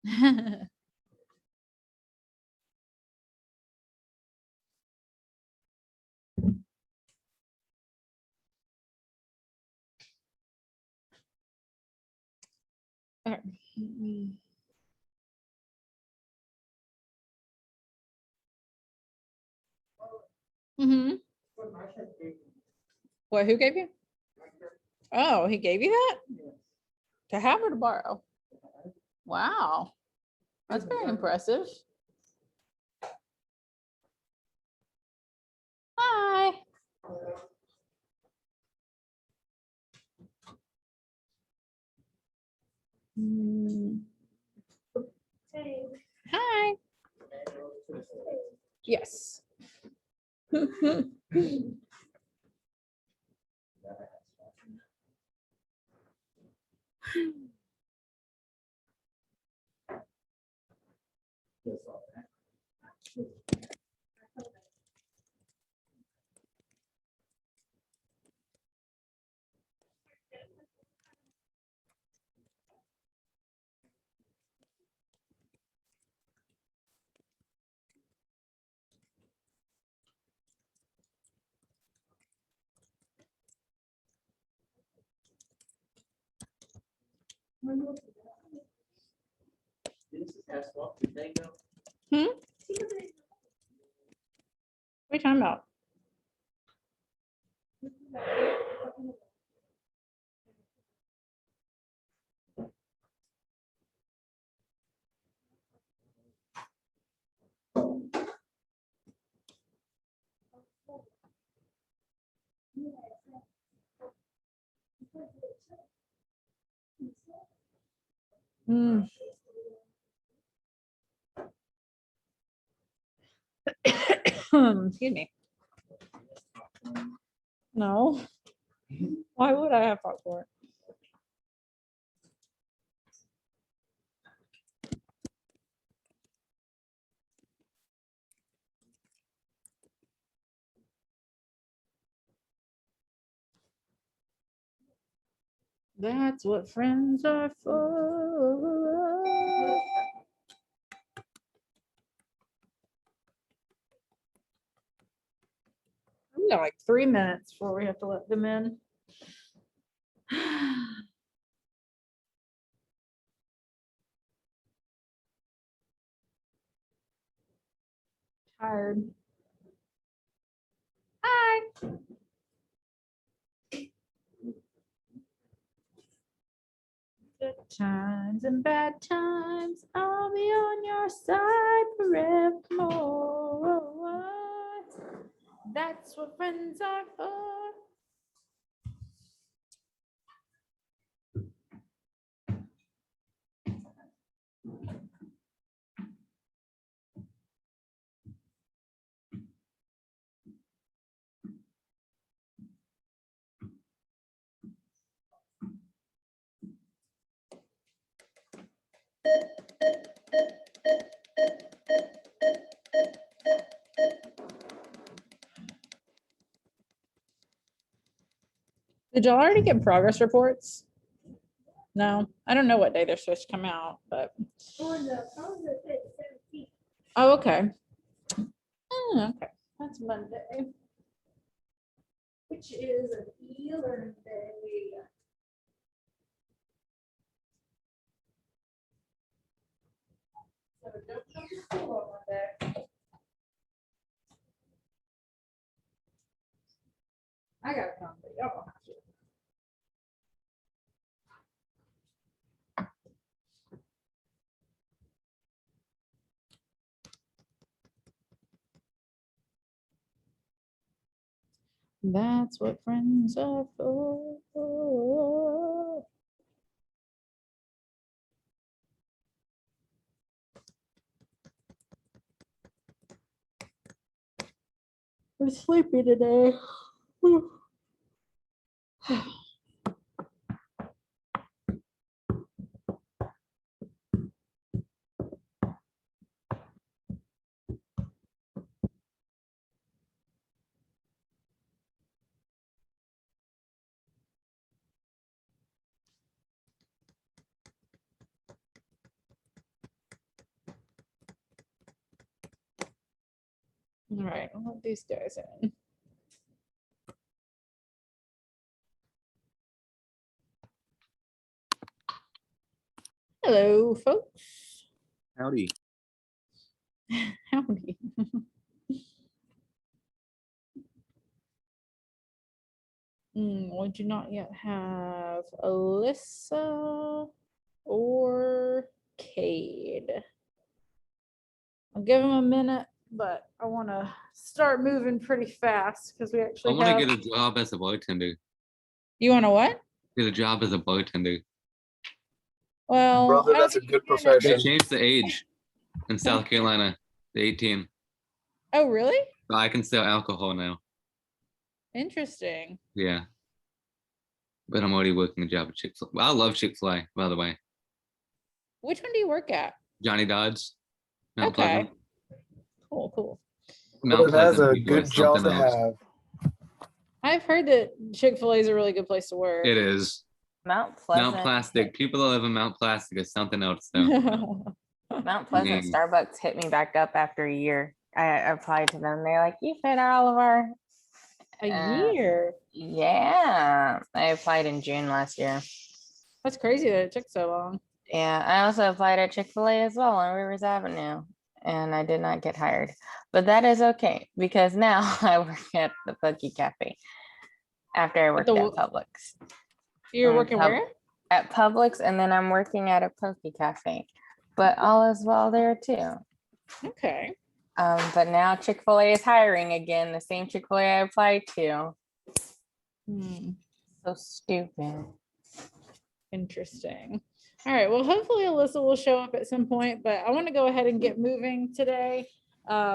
All right. Mm-hmm. What, who gave you? Oh, he gave you that? To have or to borrow? Wow. That's very impressive. Hi. Hi. Yes. Hmm? What are you talking about? Mm. Excuse me. No. Why would I have popcorn? That's what friends are for. We got like 3 minutes before we have to let them in. Tired. Hi. Good times and bad times, I'll be on your side forevermore. That's what friends are for. Did y'all already get progress reports? No, I don't know what day they're supposed to come out, but. Oh, okay. Oh, okay. That's Monday. Which is an e-learning day. So don't come to school on Monday. I gotta come, but y'all don't have to. That's what friends are for. I'm sleepy today. All right, I'll let these guys in. Hello, folks. Howdy. Howdy. We do not yet have Alyssa or Cade. I'll give them a minute, but I want to start moving pretty fast because we I actually want have. to get a job as a bartender. You want to what? Get a job as a bartender. Well, Brother, that's a good They profession. changed the age in South Carolina to 18. Oh, really? So I can sell alcohol now. Interesting. Yeah. But I'm already working a job at Chick-fil-A. I love Chick-fil-A, by the way. Which one do you work at? Johnny Dodds. Mount Okay. Pleasant. Cool. Mount That's Pleasant a people are good job something to else. have. I've heard that Chick-fil-A is a really good place to work. It is. Mount Pleasant. Mount Plastic. People that live in Mount Plastic is something else, though. Mount Pleasant Mm. Starbucks hit me back up after a year. I applied to them. They're like, you fit all of our. A year. Yeah, I applied in June last year. That's crazy that it took so long. Yeah, I also applied at Chick-fil-A as well on Rivers Avenue, and I did not get hired. But that is okay because now I work at the Pokey Cafe after I worked at Publix. You're And working where? At Publix, and then I'm working at a Pokey Cafe. But all is well there too. Okay. But now Chick-fil-A is hiring again, the same Chick-fil-A I applied to. So stupid. Interesting. All right. Well, hopefully Alyssa will show up at some point, but I want to go ahead and get moving today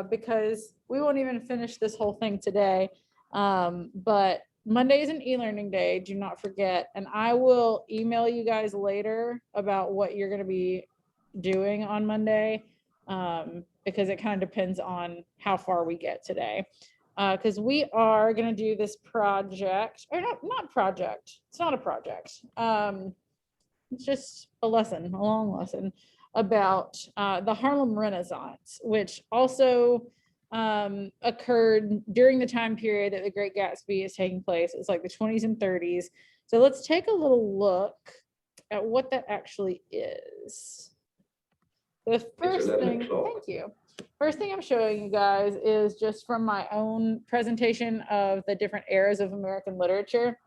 because we won't even finish this whole thing today. But Monday is an e-learning day. Do not forget. And I will email you guys later about what you're going to be doing on Monday because it kind of depends on how far we get today. Because we are going to do this project, or not project. It's not a project. It's just a long lesson about the Harlem Renaissance, which also occurred during the time period that the Great Gatsby is taking place. It's like the 20s and 30s. So let's take a little look at what that actually is. The first thing, thank you. First thing I'm showing you guys is just from my own presentation of the different eras of American literature.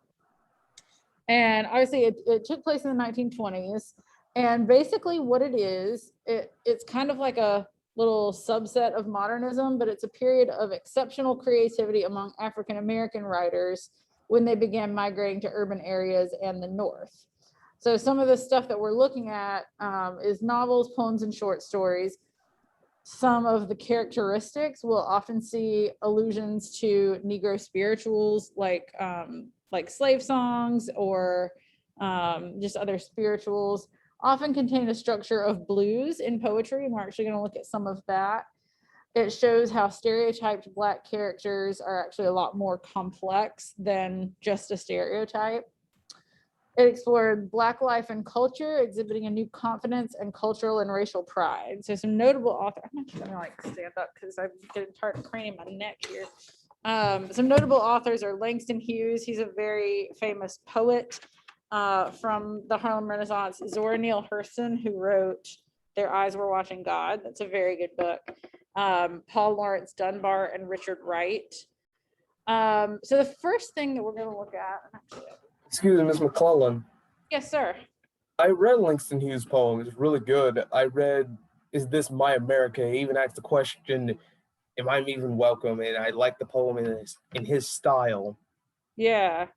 And obviously it took place in the 1920s. And basically what it is, it's kind of like a little subset of modernism, but it's a period of exceptional creativity among African-American writers when they began migrating to urban areas and the North. So some of the stuff that we're looking at is novels, poems, and short stories. Some of the characteristics will often see allusions to Negro spirituals like slave songs or just other spirituals, often contain a structure of blues in poetry, and we're actually going to look at some of that. It shows how stereotyped Black characters are actually a lot more complex than just a stereotype. It explored Black life and culture, exhibiting a new confidence and cultural and racial pride. So some notable authors, I'm actually gonna stand up because I'm getting tired of craning my neck here. Some notable authors are Langston Hughes. He's a very famous poet from the Harlem Renaissance. Zora Neale Hurston, who wrote Their Eyes Were Watching God. That's a very good book. Paul Laurence Dunbar and Richard Wright. So the first thing that we're gonna look at, Excuse me, Ms. McClellan. yes, sir. I read Langston Hughes' poem. It's really good. I read Is This My America? He even asked the question, am I even welcome? And I like the poem in his style. Yeah.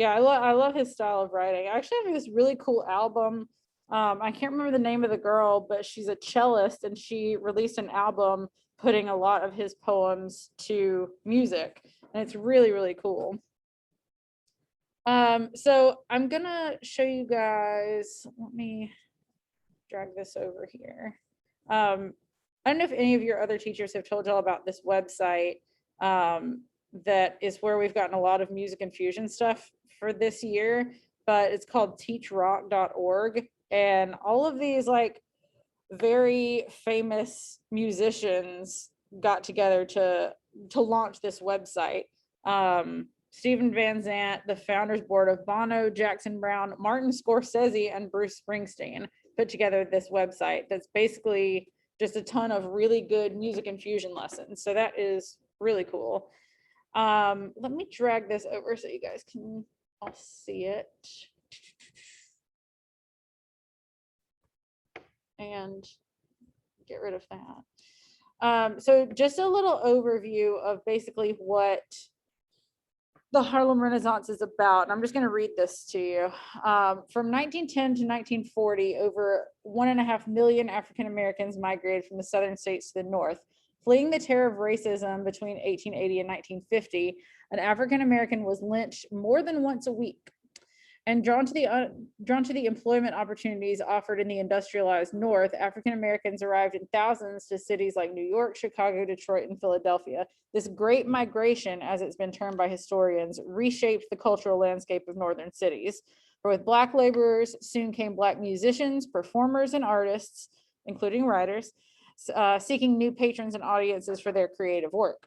I love his style of writing. I actually have this really cool album. I can't remember the name of the girl, but she's a cellist and she released an album putting a lot of his poems to music. And it's really, really cool. So I'm gonna show you guys, let me drag this over here. I don't know if any of your other teachers have told y'all about this website that is where we've gotten a lot of music infusion stuff for this year, but it's called teachrock.org. And all of these like very famous musicians got together to launch this website. Stephen Van Zandt, the founders board of Bono, Jackson Brown, Martin Scorsese, and Bruce Springsteen put together this website that's basically just a ton of really good music infusion lessons. So that is really cool. Let me drag this over so you guys can all see it. And get rid of that. So just a little overview of basically what the Harlem Renaissance is about. And I'm just going to read this to you. From 1910 to 1940, over 1.5 million African Americans migrated from the southern states to the north. Fleeing the terror of racism between 1880 and 1950, an African American was lynched more than once a week. And drawn to the employment opportunities offered in the industrialized North, African Americans arrived in thousands to cities like New York, Chicago, Detroit, and Philadelphia. This great migration, as it's been termed by historians, reshaped the cultural landscape of northern cities. For with Black laborers, soon came Black musicians, performers, and artists, including writers, seeking new patrons and audiences for their creative work.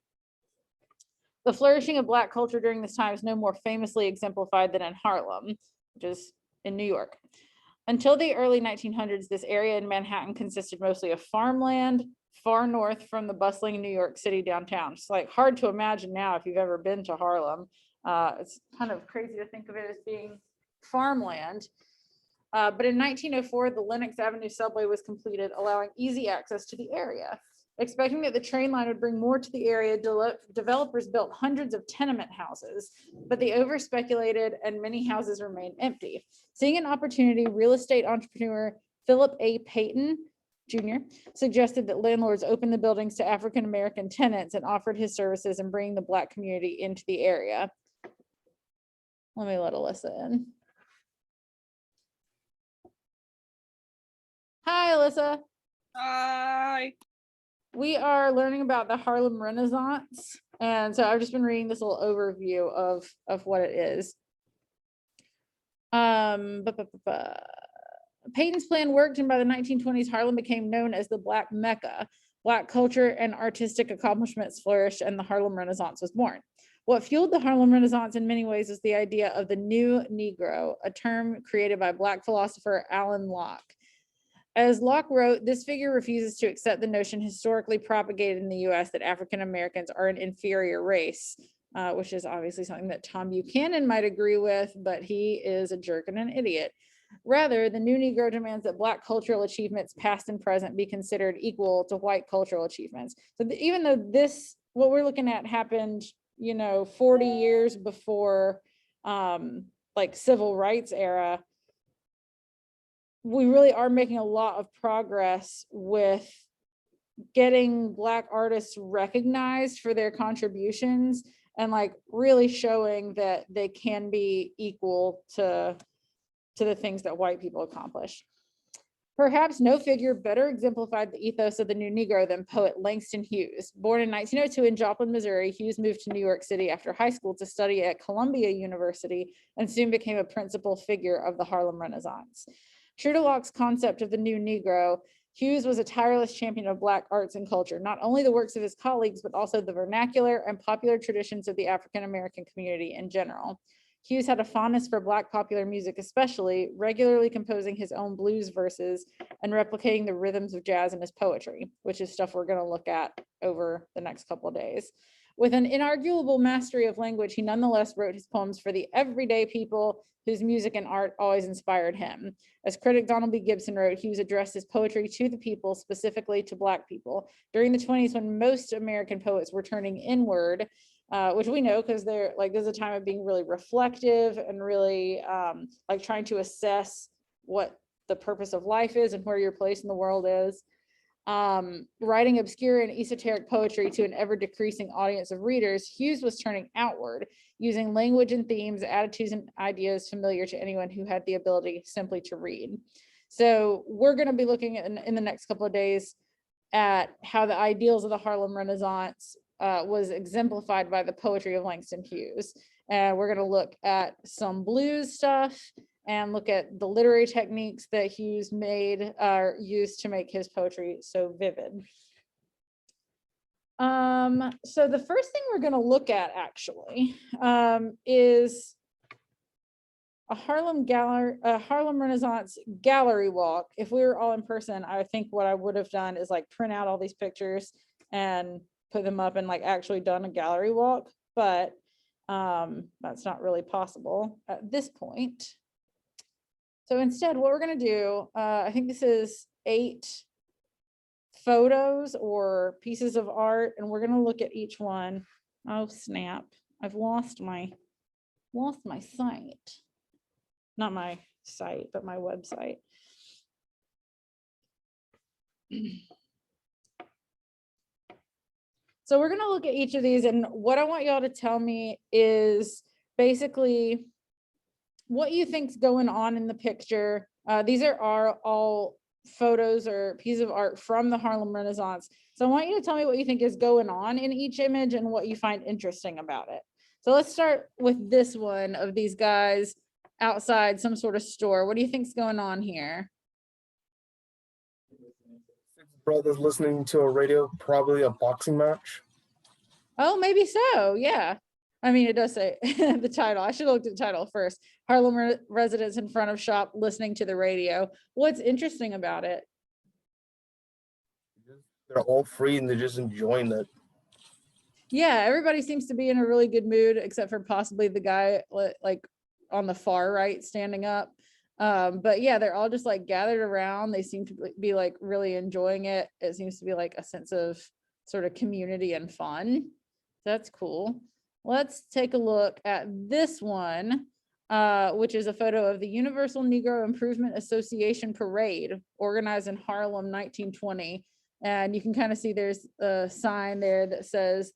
The flourishing of Black culture during this time is no more famously exemplified than in Harlem, which is in New York. Until the early 1900s, this area in Manhattan consisted mostly of farmland, far north from the bustling New York City downtown. It's like hard to imagine now if you've ever been to Harlem. It's kind of crazy to think of it as being farmland. But in 1904, the Lenox Avenue subway was completed, allowing easy access to the area. Expecting that the train line would bring more to the area, developers built hundreds of tenement houses, but they overspeculated and many houses remained empty. Seeing an opportunity, real estate entrepreneur Philip A. Payton Jr. suggested that landlords open the buildings to African American tenants and offered his services in bringing the Black community into the area. Let me let Alyssa in. Hi, Alyssa. Hi. We are learning about the Harlem Renaissance. And so I've just been reading this little overview of what it is. Payton's plan worked, and by the 1920s, Harlem became known as the Black Mecca. Black culture and artistic accomplishments flourished, and the Harlem Renaissance was born. What fueled the Harlem Renaissance in many ways is the idea of the new Negro, a term created by Black philosopher Alan Locke. As Locke wrote, this figure refuses to accept the notion historically propagated in the US that African Americans are an inferior race, which is obviously something that Tom Buchanan might agree with, but he is a jerk and an idiot. Rather, the new Negro demands that Black cultural achievements, past and present, be considered equal to white cultural achievements. So even though this, what we're looking at happened, 40 years before like civil rights era, we really are making a lot of progress with getting Black artists recognized for their contributions and like really showing that they can be equal to the things that white people accomplish. Perhaps no figure better exemplified the ethos of the new Negro than poet Langston Hughes. Born in 1902 in Joplin, Missouri, Hughes moved to New York City after high school to study at Columbia University and soon became a principal figure of the Harlem Renaissance. True to Locke's concept of the new Negro, Hughes was a tireless champion of Black arts and culture, not only the works of his colleagues, but also the vernacular and popular traditions of the African American community in general. Hughes had a fondness for Black popular music especially, regularly composing his own blues verses and replicating the rhythms of jazz in his poetry, which is stuff we're going to look at over the next couple of days. With an inarguable mastery of language, he nonetheless wrote his poems for the everyday people whose music and art always inspired him. As critic Donald B. Gibson wrote, Hughes addressed his poetry to the people, specifically to Black people. During the 20s, when most American poets were turning inward, which we know because they're like, there's a time of being really reflective and really like trying to assess what the purpose of life is and where your place in the world is. Writing obscure and esoteric poetry to an ever decreasing audience of readers, Hughes was turning outward, using language and themes, attitudes, and ideas familiar to anyone who had the ability simply to read. So we're going to be looking at, in the next couple of days at how the ideals of the Harlem Renaissance was exemplified by the poetry of Langston Hughes. And we're going to look at some blues stuff and look at the literary techniques that Hughes used to make his poetry so vivid. So the first thing we're going to look at actually is a Harlem Renaissance gallery walk. If we were all in person, I think what I would have done is like print out all these pictures and put them up and like actually done a gallery walk, but that's not really possible at this point. So instead, what we're going to do, I think this is 8 photos or pieces of art, and we're going to look at each one. Oh snap, I've lost my site. Not my site, but my website. So we're going to look at each of these, and what I want y'all to tell me is basically what you think's going on in the picture. These are all photos or pieces of art from the Harlem Renaissance. So I want you to tell me what you think is going on in each image and what you find interesting about it. So let's start with this one of these guys outside some sort of store. What do you think's going on here? Brothers listening to a radio, probably a boxing match. Oh, maybe so. Yeah. I mean, it does say the title. I should have looked at the title first. Harlem residents in front of shop listening to the radio. What's interesting about it? They're all free and they're just enjoying it. Yeah, everybody seems to be in a really good mood, except for possibly the guy like on the far right standing up. But yeah, they're all just like gathered around. They seem to be like really enjoying it. It seems to be like a sense of sort of community and fun. That's cool. Let's take a look at this one, which is a photo of the Universal Negro Improvement Association Parade, organized in Harlem, 1920. And you can kind of see there's a sign there that says,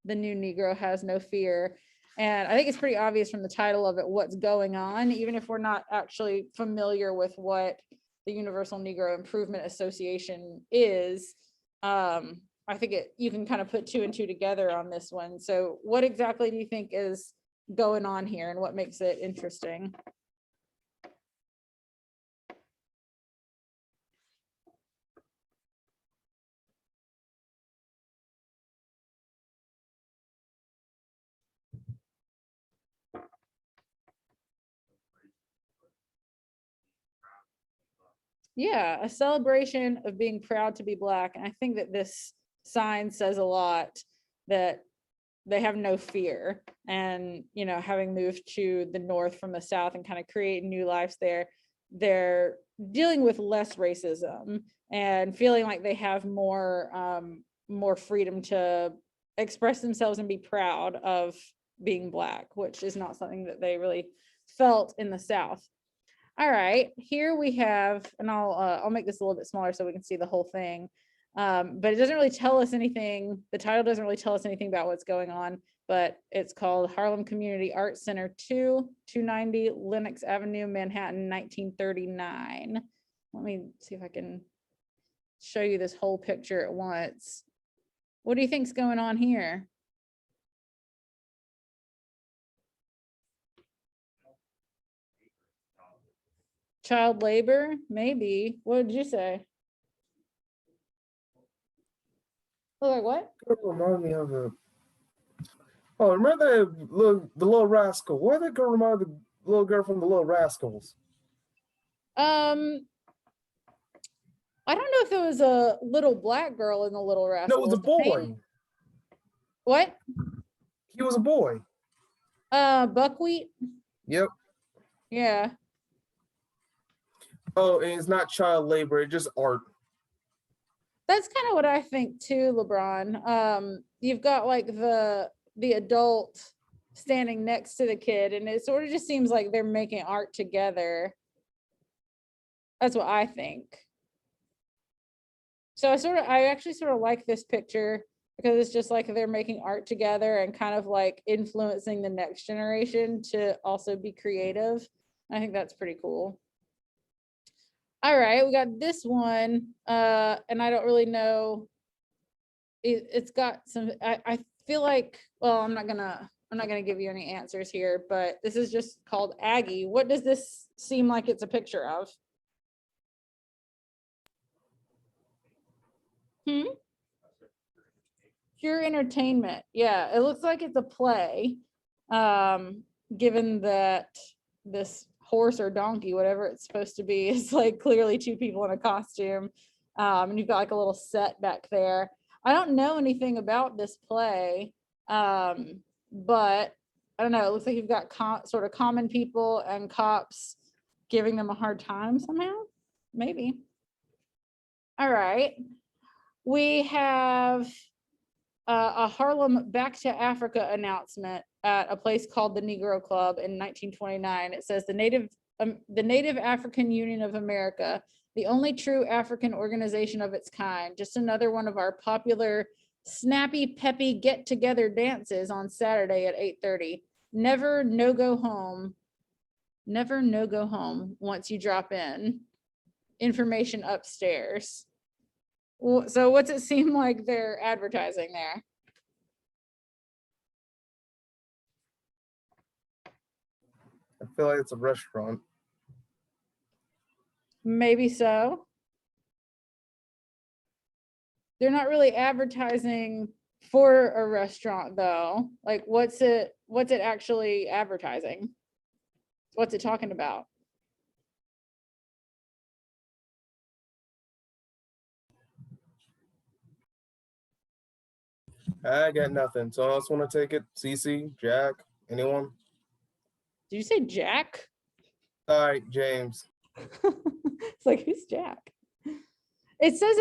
"The new Negro has no fear." And I think it's pretty obvious from the title of it what's going on, even if we're not actually familiar with what the Universal Negro Improvement Association is. I think you can kind of put 2 and 2 together on this one. So what exactly do you think is going on here and what makes it interesting? Yeah, a celebration of being proud to be Black. And I think that this sign says a lot, that they have no fear. And, you know, having moved to the North from the South and kind of creating new lives there, they're dealing with less racism and feeling like they have more freedom to express themselves and be proud of being Black, which is not something that they really felt in the South. All right, here we have, and I'll make this a little bit smaller so we can see the whole thing. But it doesn't really tell us anything. The title doesn't really tell us anything about what's going on, but it's called Harlem Community Art Center 2, 290 Lenox Avenue, Manhattan, 1939. Let me see if I can show you this whole picture at once. What do you think's going on here? Child labor, maybe. What did you say? Look like what? It remind me of a. Oh, remember the Little Rascal? Why did it remind the little girl from the Little Rascals? I don't know if it was a little Black girl in the Little Rascals. No, it was a boy. What? He was a boy. Buckwheat. Yep. Yeah. Oh, and it's not child labor, it's just art. That's kind of what I think too, LeBron. You've got like the adult standing next to the kid, and it sort of just seems like they're making art together. That's what I think. So I actually sort of like this picture because it's just like they're making art together and kind of like influencing the next generation to also be creative. I think that's pretty cool. All right, we got this one, and I don't really know. It's got some. I feel like, well, I'm not gonna give you any answers here, but this is just called Aggie. What does this seem like it's a picture of? Pure entertainment. Yeah, it looks like it's a play. Given that this horse or donkey, whatever it's supposed to be, is like clearly two people in a costume. And you've got like a little set back there. I don't know anything about this play, but I don't know. It looks like you've got sort of common people and cops giving them a hard time somehow. Maybe. All right. We have a Harlem Back to Africa announcement at a place called the Negro Club in 1929. It says the Native African Union of America, the only true African organization of its kind. Just another one of our popular snappy, peppy get-together dances on Saturday at 8:30. Never no go home. Never no go home once you drop in. Information upstairs. So what's it seem like they're advertising there? I feel like it's a restaurant. Maybe so. They're not really advertising for a restaurant though. Like what's it actually advertising? What's it talking about? I got nothing. So else want to take it? Cece, Jack, anyone? Did you say Jack? All right, James. It's like, who's Jack? It says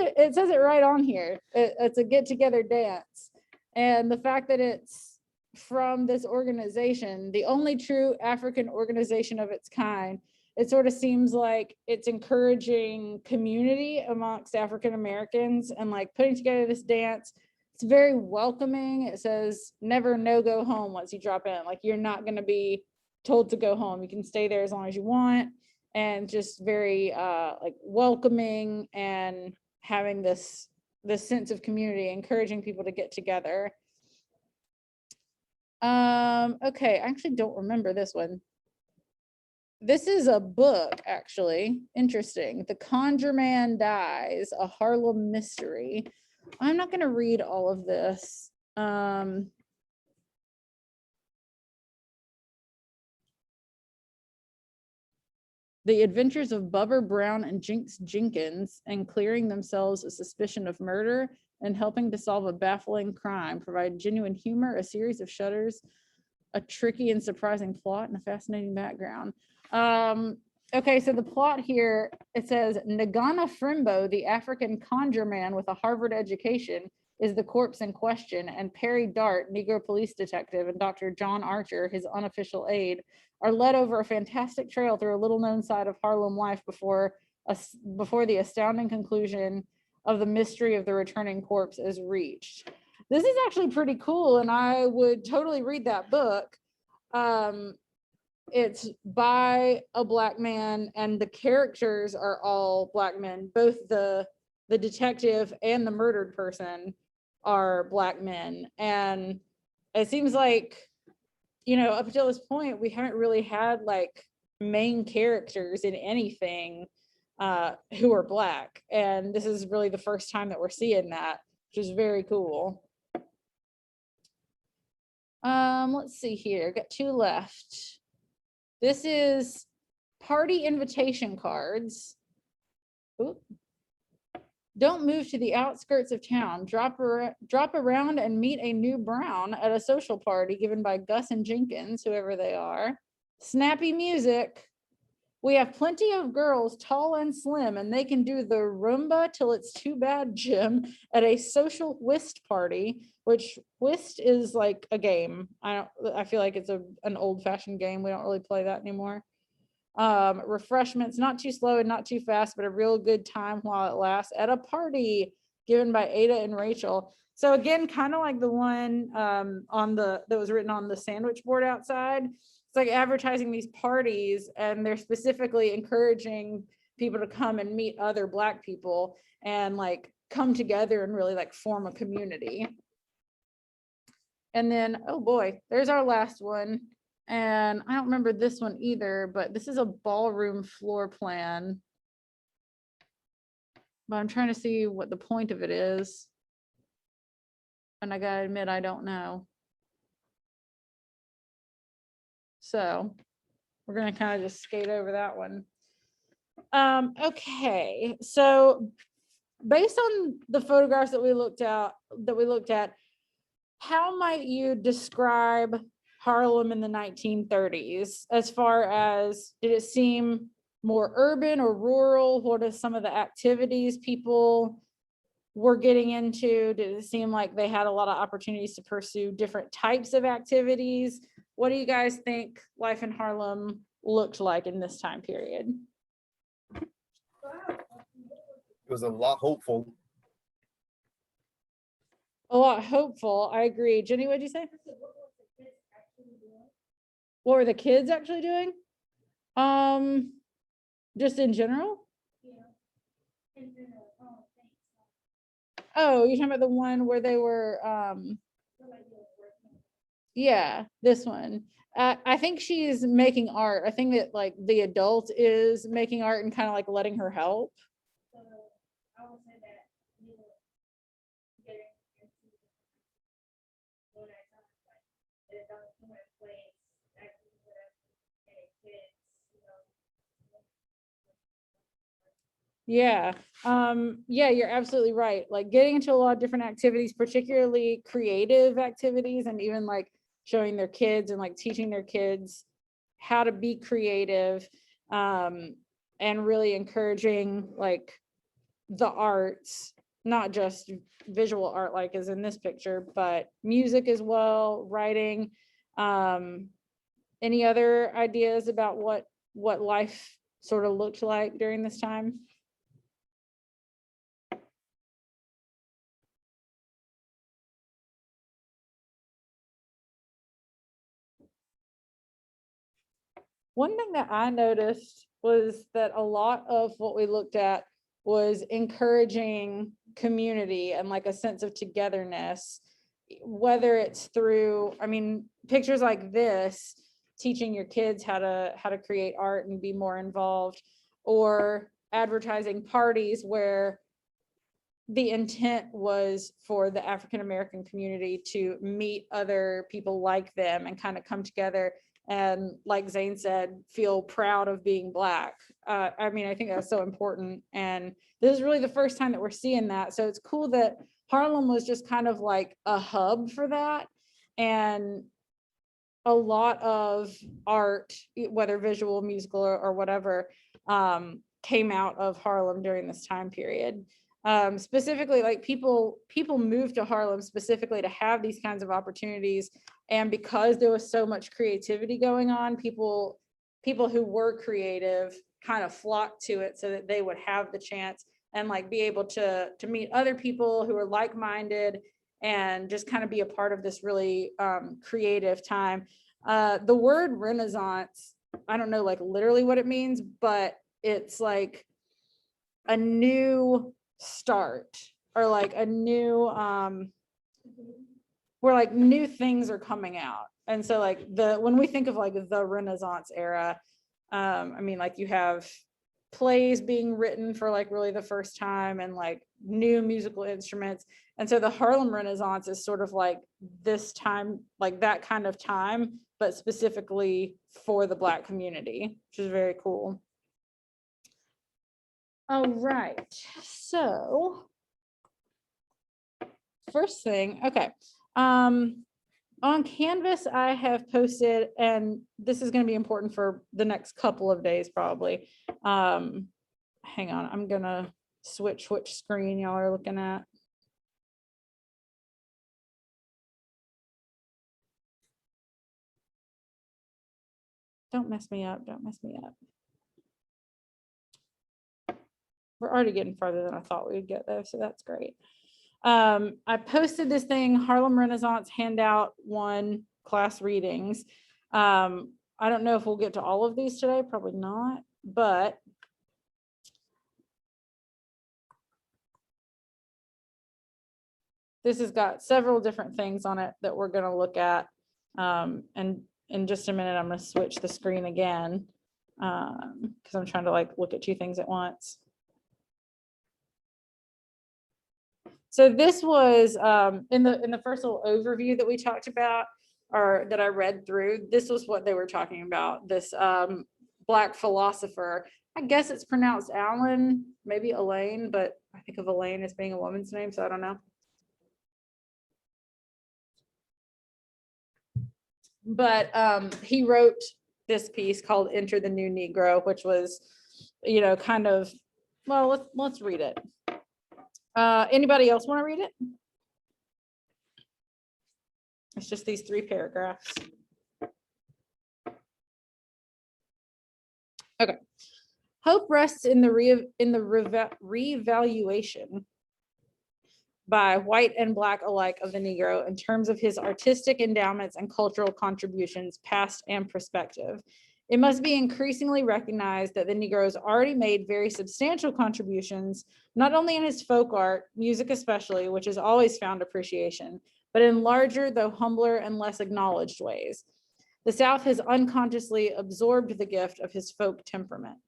it right on here. It's a get together dance. And the fact that it's from this organization, the only true African organization of its kind, it sort of seems like it's encouraging community amongst African Americans and like putting together this dance. It's very welcoming. It says never no go home once you drop in. Like you're not going to be told to go home. You can stay there as long as you want, and just very like welcoming and having this sense of community, encouraging people to get together. Okay, I actually don't remember this one. This is a book, actually. Interesting. The Conjure Man Dies, a Harlem Mystery. I'm not going to read all of this. The adventures of Bubber Brown and Jinx Jenkins in clearing themselves of suspicion of murder and helping to solve a baffling crime provide genuine humor, a series of shudders, a tricky and surprising plot, and a fascinating background. Okay, so the plot here, it says Nagana Frimbo, the African conjure man with a Harvard education, is the corpse in question, and Perry Dart, Negro police detective, and Dr. John Archer, his unofficial aide, are led over a fantastic trail through a little-known side of Harlem life before the astounding conclusion of the mystery of the returning corpse is reached. This is actually pretty cool, and I would totally read that book. It's by a Black man, and the characters are all Black men. Both the detective and the murdered person are Black men. And it seems like, you know, up until this point, we haven't really had like main characters in anything who are Black. And this is really the first time that we're seeing that, which is very cool. Let's see here, got two left. This is party invitation cards. Ooh. Don't move to the outskirts of town. Drop around and meet a new Brown at a social party given by Gus and Jenkins, whoever they are. Snappy music. We have plenty of girls, tall and slim, and they can do the rumba till it's too bad, Jim, at a social whist party, which whist is like a game. I feel like it's an old-fashioned game. We don't really play that anymore. Refreshments, not too slow and not too fast, but a real good time while it lasts at a party given by Ada and Rachel. So again, kind of like the one that was written on the sandwich board outside. It's like advertising these parties, and they're specifically encouraging people to come and meet other Black people and like come together and really like form a community. And then, oh boy, there's our last one. And I don't remember this one either, but this is a ballroom floor plan. But I'm trying to see what the point of it is. And I gotta admit, I don't know. So we're gonna kind of just skate over that one. Okay, so based on the photographs that we looked at, how might you describe Harlem in the 1930s as far as, did it seem more urban or rural? What are some of the activities people were getting into? Did it seem like they had a lot of opportunities to pursue different types of activities? What do you guys think life in Harlem looked like in this time period? It was a lot hopeful. A lot hopeful. I agree. Jenny, what'd you say? What were the kids actually doing? Just in general? Oh, you're talking about the one where they were, yeah, this one. I think she's making art. I think that like the adult is making art and kind of like letting her help. Yeah, yeah, you're absolutely right. Like getting into a lot of different activities, particularly creative activities, and even like showing their kids and like teaching their kids how to be creative, and really encouraging like the arts, not just visual art like is in this picture, but music as well, writing. Any other ideas about what life sort of looked like during this time? One thing that I noticed was that a lot of what we looked at was encouraging community and like a sense of togetherness, whether it's through, I mean, pictures like this, teaching your kids how to create art and be more involved, or advertising parties where the intent was for the African American community to meet other people like them and kind of come together and, like Zane said, feel proud of being Black. I mean, I think that's so important. And this is really the first time that we're seeing that. So it's cool that Harlem was just kind of like a hub for that. And a lot of art, whether visual, musical, or whatever, came out of Harlem during this time period. Specifically, like people moved to Harlem specifically to have these kinds of opportunities. And because there was so much creativity going on, people who were creative kind of flocked to it so that they would have the chance and like be able to meet other people who are like-minded and just kind of be a part of this really creative time. The word Renaissance, I don't know like literally what it means, but it's like a new start, or like a new where like new things are coming out. And so like when we think of like the Renaissance era, I mean, like you have plays being written for like really the first time, and like new musical instruments. And so the Harlem Renaissance is sort of like this time, like that kind of time, but specifically for the Black community, which is very cool. All right, so first thing, okay. On Canvas, I have posted, and this is going to be important for the next couple of days probably. Hang on, I'm gonna switch which screen y'all are looking at. Don't mess me up, don't mess me up. We're already getting farther than I thought we would get though, so that's great. I posted this thing, Harlem Renaissance Handout 1 class readings. I don't know if we'll get to all of these today, probably not, but this has got several different things on it that we're going to look at. And in just a minute, I'm going to switch the screen again because I'm trying to like look at two things at once. So this was in the first little overview that we talked about, or that I read through. This was what they were talking about. This Black philosopher. I guess it's pronounced Alan, maybe Elaine, but I think of Elaine as being a woman's name, so I don't know. But he wrote this piece called "Enter the New Negro," which was, kind of, well, let's read it. Anybody else want to read it? It's just these 3 paragraphs. Okay. Hope rests in the revaluation by white and Black alike of the Negro in terms of his artistic endowments and cultural contributions, past and prospective. It must be increasingly recognized that the Negro has already made very substantial contributions, not only in his folk art, music especially, which has always found appreciation, but in larger, though humbler and less acknowledged ways. The South has unconsciously absorbed the gift of his folk temperament.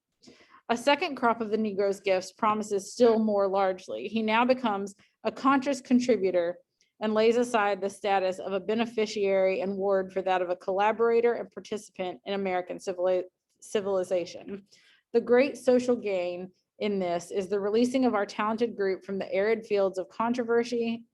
A second crop of the Negro's gifts promises still more largely. He now becomes a conscious contributor and lays aside the status of a beneficiary and ward for that of a collaborator and participant in American civilization. The great social gain in this is the releasing of our talented group from the arid fields of controversy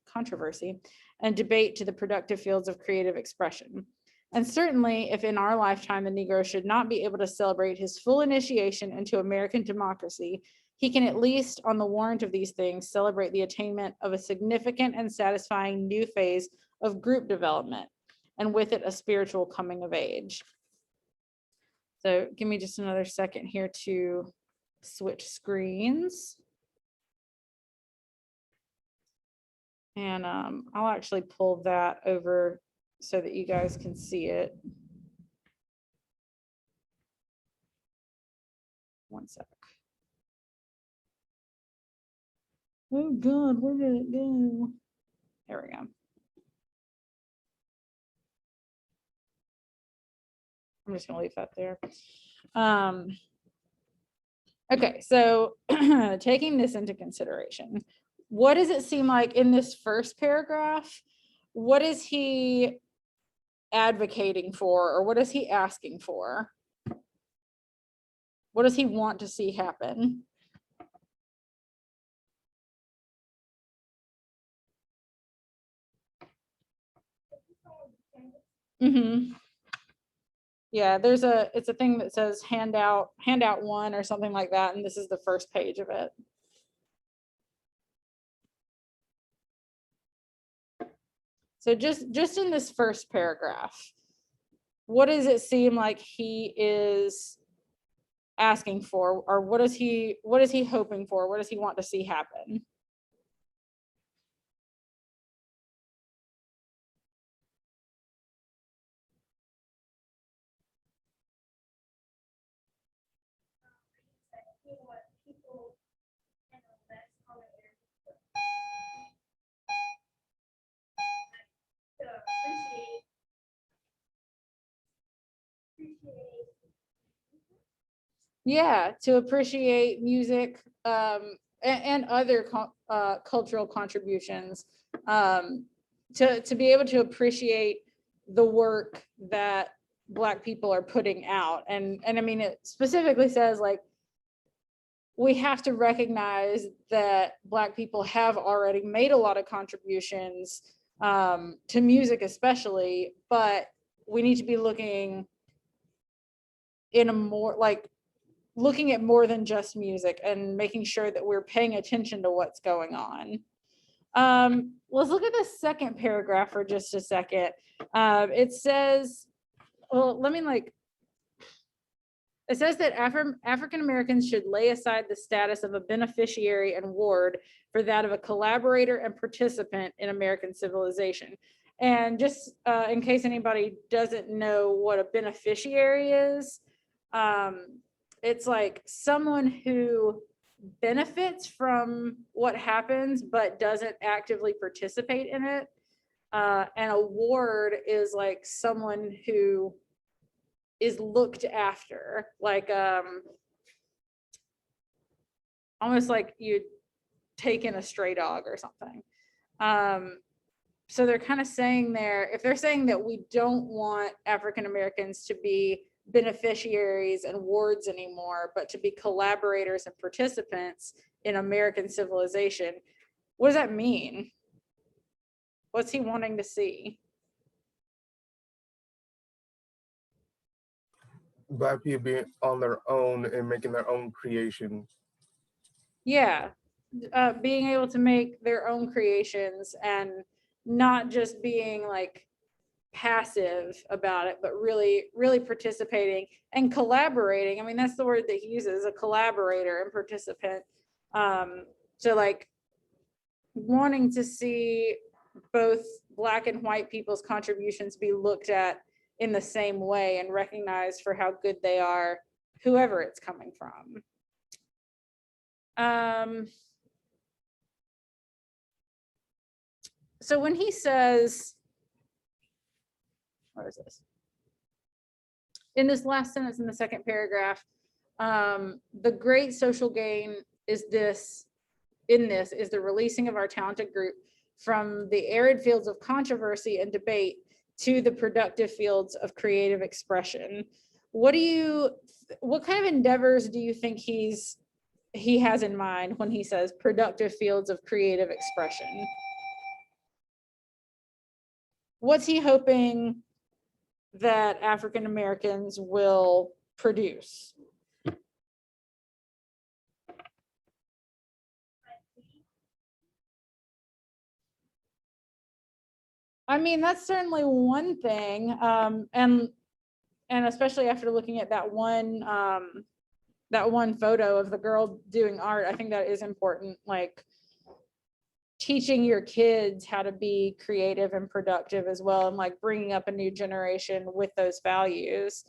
and debate to the productive fields of creative expression. And certainly, if in our lifetime the Negro should not be able to celebrate his full initiation into American democracy, he can at least, on the warrant of these things, celebrate the attainment of a significant and satisfying new phase of group development, and with it a spiritual coming of age. So give me just another second here to switch screens. And I'll actually pull that over so that you guys can see it. One sec. Oh God, where did it go? There we go. I'm just gonna leave that there. Okay, so taking this into consideration, what does it seem like in this first paragraph? What is he advocating for, or what is he asking for? What does he want to see happen? Mm-hmm. Yeah, it's a thing that says handout 1 or something like that, and this is the first page of it. So just in this first paragraph, what does it seem like he is asking for, or what is he hoping for? What does he want to see happen? Yeah, to appreciate music and other cultural contributions, to be able to appreciate the work that Black people are putting out. And I mean, it specifically says, like, we have to recognize that Black people have already made a lot of contributions to music especially, but we need to be looking in a more, like, looking at more than just music and making sure that we're paying attention to what's going on. Let's look at the second paragraph for just a second. It says, well, it says that African Americans should lay aside the status of a beneficiary and ward for that of a collaborator and participant in American civilization. And just in case anybody doesn't know what a beneficiary is, it's like someone who benefits from what happens but doesn't actively participate in it. And a ward is like someone who is looked after, like almost like you'd take in a stray dog or something. So they're kind of saying there, if they're saying that we don't want African Americans to be beneficiaries and wards anymore, but to be collaborators and participants in American civilization, what does that mean? What's he wanting to see? Black people being on their own and making their own creation. Yeah, being able to make their own creations and not just being like passive about it, but really participating and collaborating. I mean, that's the word that he uses, a collaborator and participant. So like wanting to see both Black and white people's contributions be looked at in the same way and recognized for how good they are, whoever it's coming from. So when he says, where is this? In this last sentence in the second paragraph, the great social gain is this, is the releasing of our talented group from the arid fields of controversy and debate to the productive fields of creative expression. What kind of endeavors do you think he has in mind when he says productive fields of creative expression? What's he hoping that African Americans will produce? I mean, that's certainly one thing, and especially after looking at that one photo of the girl doing art, I think that is important. Like teaching your kids how to be creative and productive as well, and like bringing up a new generation with those values.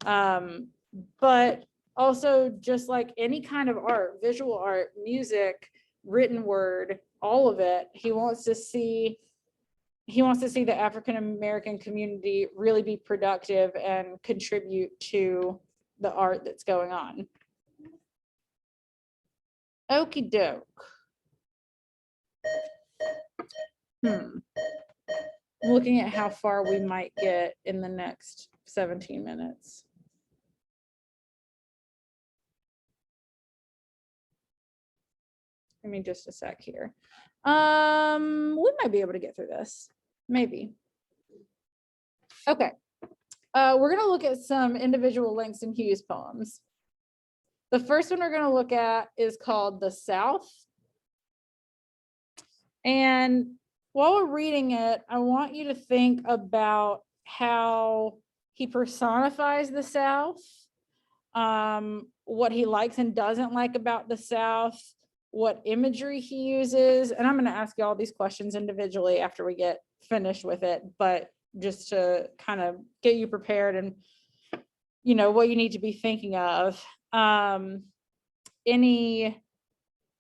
But also just like any kind of art, visual art, music, written word, all of it, he wants to see the African American community really be productive and contribute to the art that's going on. Okie doke. Looking at how far we might get in the next 17 minutes. Give me just a sec here. We might be able to get through this. Maybe. Okay. We're going to look at some individual Langston Hughes poems. The first one we're going to look at is called The South. And while we're reading it, I want you to think about how he personifies the South, what he likes and doesn't like about the South, what imagery he uses. And I'm going to ask you all these questions individually after we get finished with it, but just to kind of get you prepared and, you know, what you need to be thinking of. Any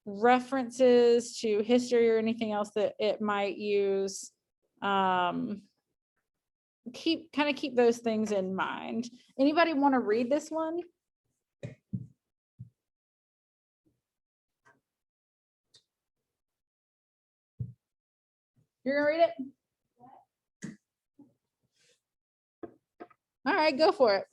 references to history or anything else that it might use, keep those things in mind. Anybody want to read this one? You're gonna read it? All right, go for it.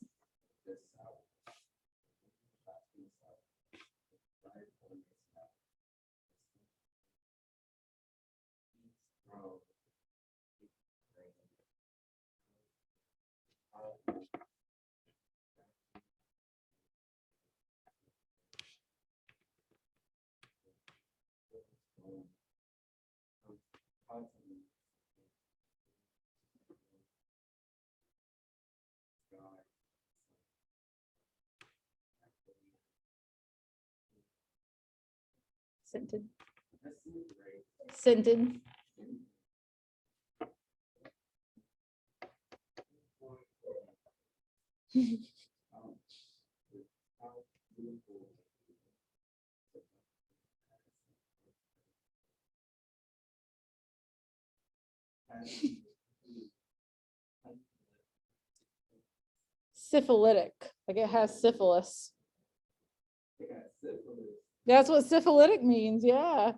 Scented. Scented. Syphilitic, like it has syphilis. That's what syphilitic means, yeah.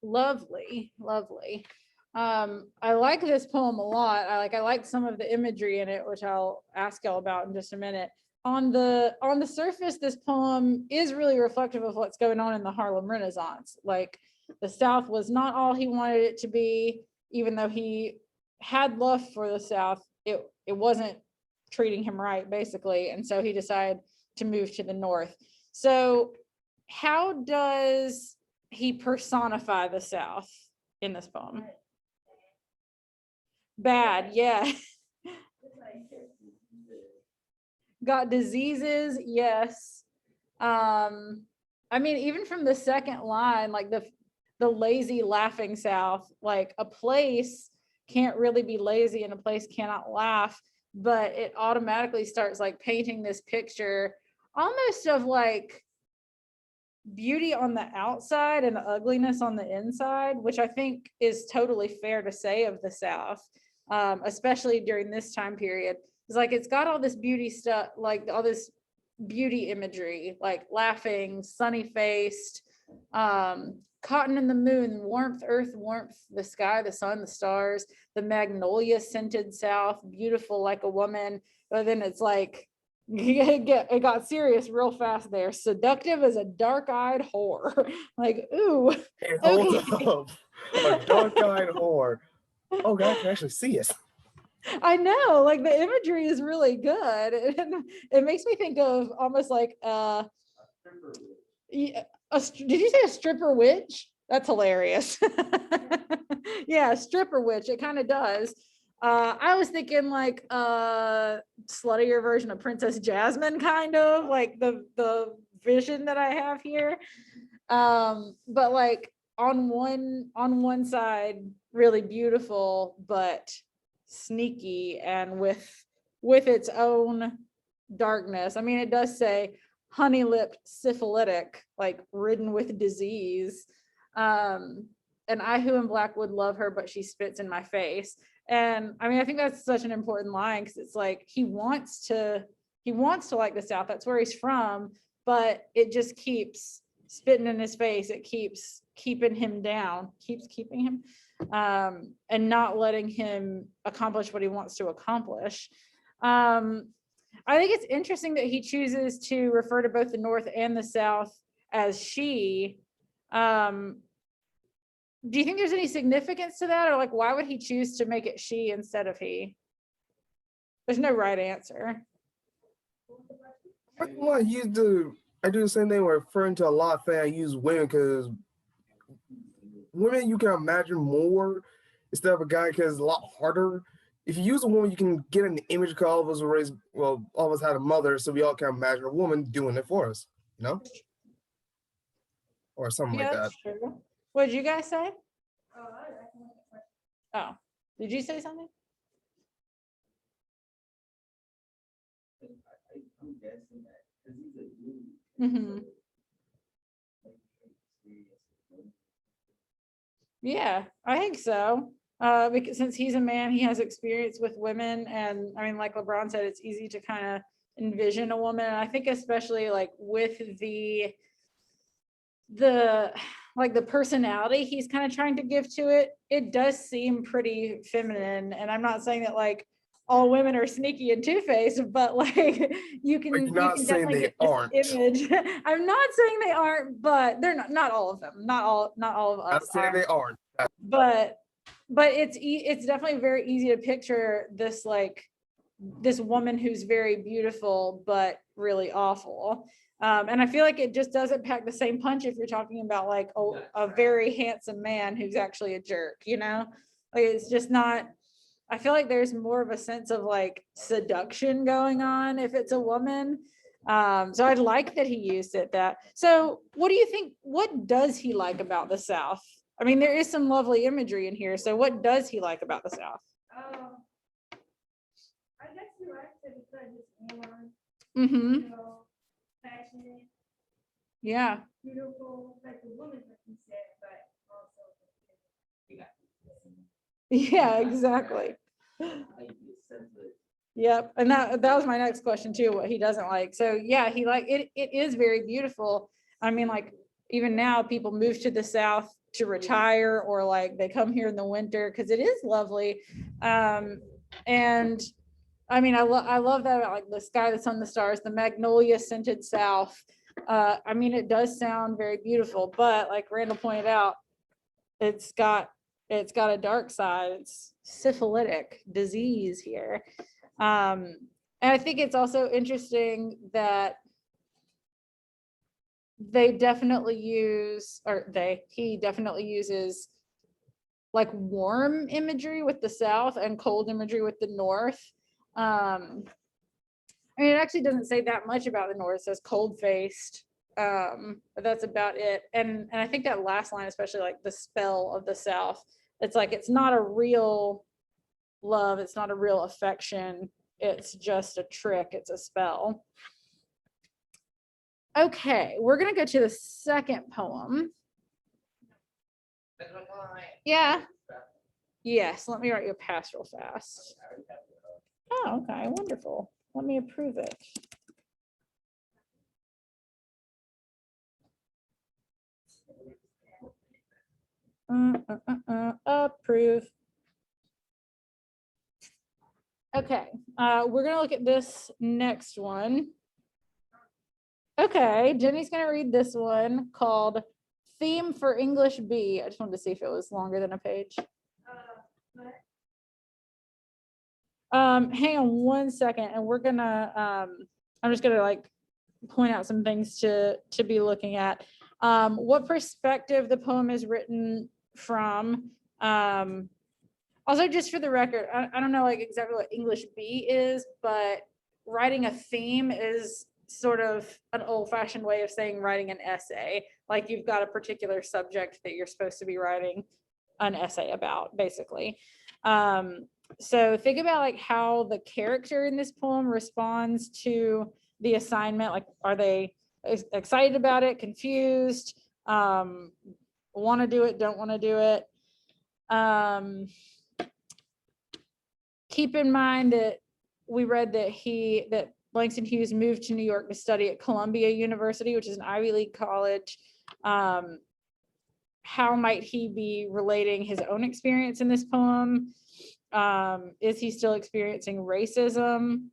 Lovely, lovely. I like this poem a lot. I like some of the imagery in it, which I'll ask y'all about in just a minute. On the surface, this poem is really reflective of what's going on in the Harlem Renaissance. Like, the South was not all he wanted it to be, even though he had love for the South. It wasn't treating him right, basically, and so he decided to move to the North. So how does he personify the South in this poem? Bad, yeah. Got diseases, yes. I mean, even from the second line, like the lazy laughing South, like a place can't really be lazy and a place cannot laugh, but it automatically starts like painting this picture almost of like beauty on the outside and ugliness on the inside, which I think is totally fair to say of the South, especially during this time period. It's like it's got all this beauty stuff, like all this beauty imagery, like laughing, sunny faced, cotton in the moon, warmth, earth, warmth, the sky, the sun, the stars, the magnolia scented South, beautiful like a woman. But then it's like, it got serious real fast there. Seductive as a dark-eyed whore. Like, ooh. Hey, hold Okay. up. A dark-eyed whore. Oh, God, I can actually see it. I know, like the imagery is really good. It makes me think of almost like did you say a stripper witch? That's hilarious. Yeah, stripper witch. It kind of does. I was thinking like a sluttier version of Princess Jasmine, kind of like the vision that I have here. But like on one side, really beautiful, but sneaky and with its own darkness. I mean, it does say honey-lipped, syphilitic, like ridden with disease. And I who am black would love her, but she spits in my face. And I mean, I think that's such an important line, because it's like he wants to like the South. That's where he's from, but it just keeps spitting in his face. It keeps keeping him down, keeps keeping him, and not letting him accomplish what he wants to accomplish. I think it's interesting that he chooses to refer to both the North and the South as she. Do you think there's any significance to that, or like why would he choose to make it she instead of he? There's no right answer. Well, I do the same thing. We're referring to a lot of things. I use women because women you can imagine more instead of a guy, because it's a lot harder. If you use a woman, you can get an image, because all of us were raised, well, all of us had a mother, so we all can imagine a woman doing it for us, you know? Or something like that. That's true. What did you guys say? Oh, did you say something? Mm-hmm. Yeah, I think so. Because since he's a man, he has experience with women, and I mean, like LeBron said, it's easy to kind of envision a woman. And I think especially like with the like the personality he's kind of trying to give to it, it does seem pretty feminine. And I'm not saying that like all women are sneaky and two-faced, but like you can, You're not saying they aren't. Image. I'm not saying they aren't, but they're not all of them. Not all of us. I'm saying they aren't. But it's definitely very easy to picture this like this woman who's very beautiful but really awful. And I feel like it just doesn't pack the same punch if you're talking about like a very handsome man who's actually a jerk, you know? Like it's just not, I feel like there's more of a sense of like seduction going on if it's a woman. So I like that he used it that. So what do you think, what does he like about the South? I mean, there is some lovely imagery in here. So what does he like about the South? I guess he likes it because it's warm, Mm-hmm. you know, passionate, Yeah. beautiful, like the woman, like you said, but also. Yeah, exactly. Yep. And that was my next question too, what he doesn't like. So yeah, he like it is very beautiful. I mean, like even now people move to the South to retire or like they come here in the winter because it is lovely. And I mean, I love that about like the sky, the sun, the stars, the magnolia scented South. I mean, it does sound very beautiful, but like Randall pointed out, it's got a dark side. It's syphilitic disease here. And I think it's also interesting that he definitely uses like warm imagery with the South and cold imagery with the North. I mean, it actually doesn't say that much about the North. It says cold-faced, but that's about it. And I think that last line, especially like the spell of the South, it's like it's not a real love, it's not a real affection, it's just a trick, it's a spell. Okay, we're gonna go to the second poem. Yeah. Yes, let me write you a pass real fast. Oh, okay, wonderful. Let me approve it. Approve. Okay, we're gonna look at this next one. Okay, Jenny's gonna read this one called Theme for English B. I just wanted to see if it was longer than a page. Hang on one second, and we're gonna I'm just gonna like point out some things to be looking at. What perspective the poem is written from. Also, just for the record, I don't know like exactly what English B is, but writing a theme is sort of an old-fashioned way of saying writing an essay. Like you've got a particular subject that you're supposed to be writing an essay about, basically. So think about like how the character in this poem responds to the assignment. Like, are they excited about it, confused, want to do it, don't want to do it? Keep in mind that we read that Langston Hughes moved to New York to study at Columbia University, which is an Ivy League college. How might he be relating his own experience in this poem? Is he still experiencing racism?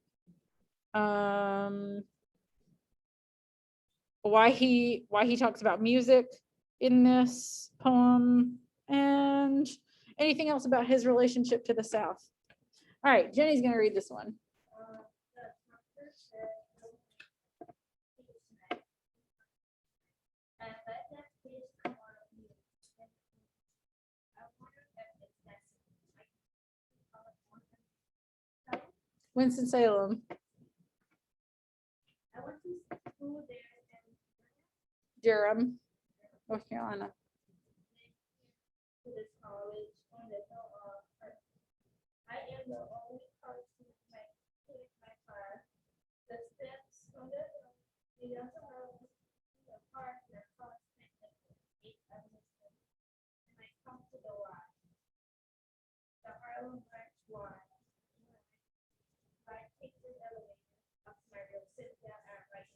Why he talks about music in this poem, and anything else about his relationship to the South. All right, Jenny's gonna read this one. Winston-Salem. I went to school there and Durham, North Carolina. to this college on the I am the only person in my class. The steps on the park are constant and I come to the Y. The Harlem Y. I take the elevator up to my room, sit down and write.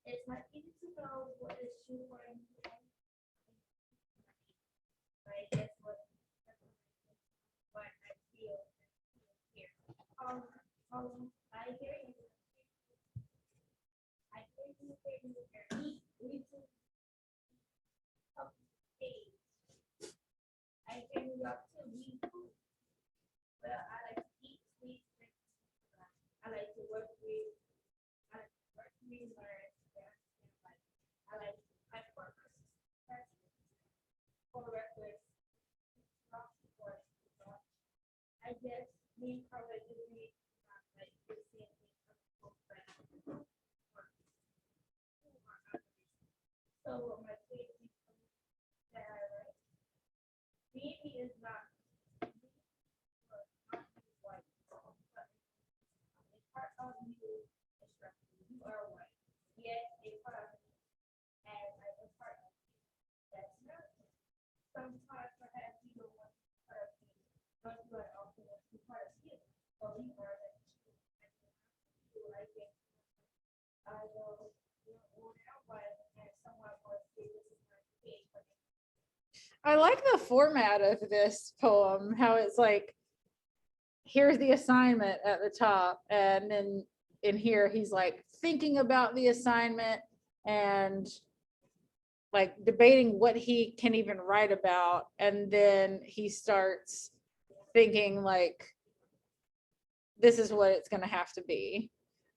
It's not easy to know what is true or incorrect. I guess what I feel here. I hear you. I hear you. I hear you up to me. Well, I like to eat, sleep, drink. I like to work with. I like to work with learn. I like my workers. For records. I guess me probably do read like the same thing. So what my favorite that I write, maybe is not white, but a part of you is structured. You are white, yet a part of you as like a part of you that's not. Sometimes perhaps you don't want to be part of you, but you are also want to be part of you. But we are that you like it. I will worn out by it and someone will say this is my page, but I like the format of this poem, how it's like, here's the assignment at the top, and then in here he's like thinking about the assignment and like debating what he can even write about, and then he starts thinking like, this is what it's going to have to be,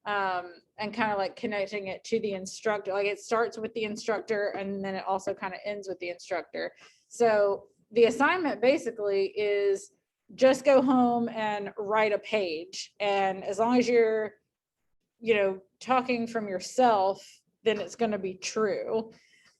and kind of like connecting it to the instructor. Like it starts with the instructor and then it also kind of ends with the instructor. So the assignment basically is just go home and write a page, and as long as you're, you know, talking from yourself, then it's going to be true.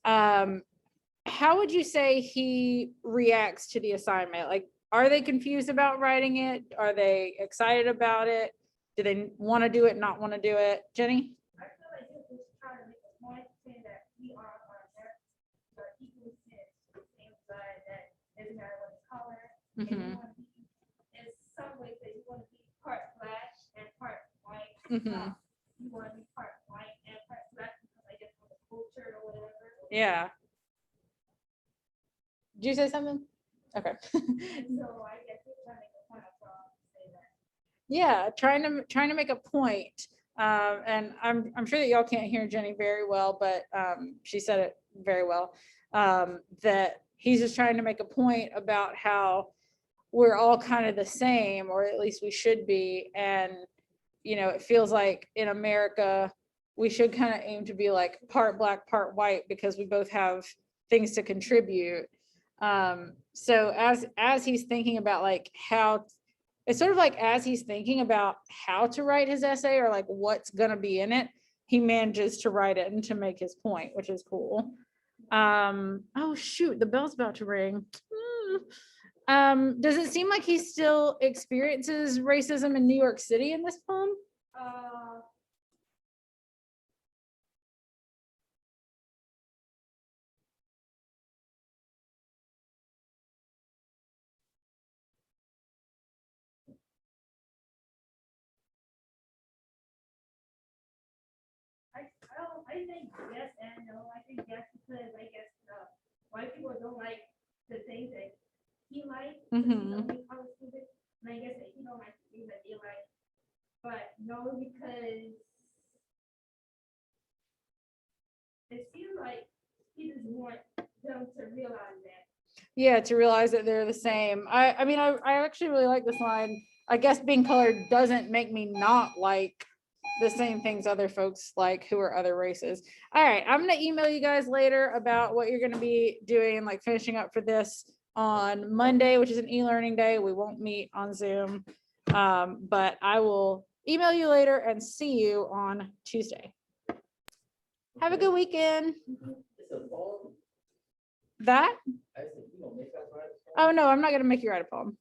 How would you say he reacts to the assignment? Like, are they confused about writing it? Are they excited about it? Do they want to do it, not want to do it? Jenny? I feel like this is trying to make a point saying that we are equal to the same side, that doesn't matter what color. And you want to be, in some ways that you want to be part black and part white. You want to be part white and part black because I guess of the culture or whatever. Yeah. Did you say something? Okay. And so I guess we're trying to make a point of say that. Yeah, trying to make a point. And I'm sure that y'all can't hear Jenny very well, but she said it very well. That he's just trying to make a point about how we're all kind of the same, or at least we should be. And, you know, it feels like in America, we should kind of aim to be like part black, part white, because we both have things to contribute. So as he's thinking about like how, it's sort of like as he's thinking about how to write his essay or like what's gonna be in it, he manages to write it and to make his point, which is cool. Oh shoot, the bell's about to ring. Does it seem like he still experiences racism in New York City in this poem? I think yes and no. I think yes because I guess white people don't like the things that he likes. He's the only college student, and I guess that he don't like the things that they like. But no, because it seems like he just want them to realize that. Yeah, to realize that they're the same. I mean, I actually really like this line. I guess being colored doesn't make me not like the same things other folks like who are other races. All right, I'm gonna email you guys later about what you're gonna be doing and like finishing up for this on Monday, which is an e-learning day. We won't meet on Zoom, but I will email you later and see you on Tuesday. Have a good weekend. That? Oh no, I'm not gonna make you write a poem.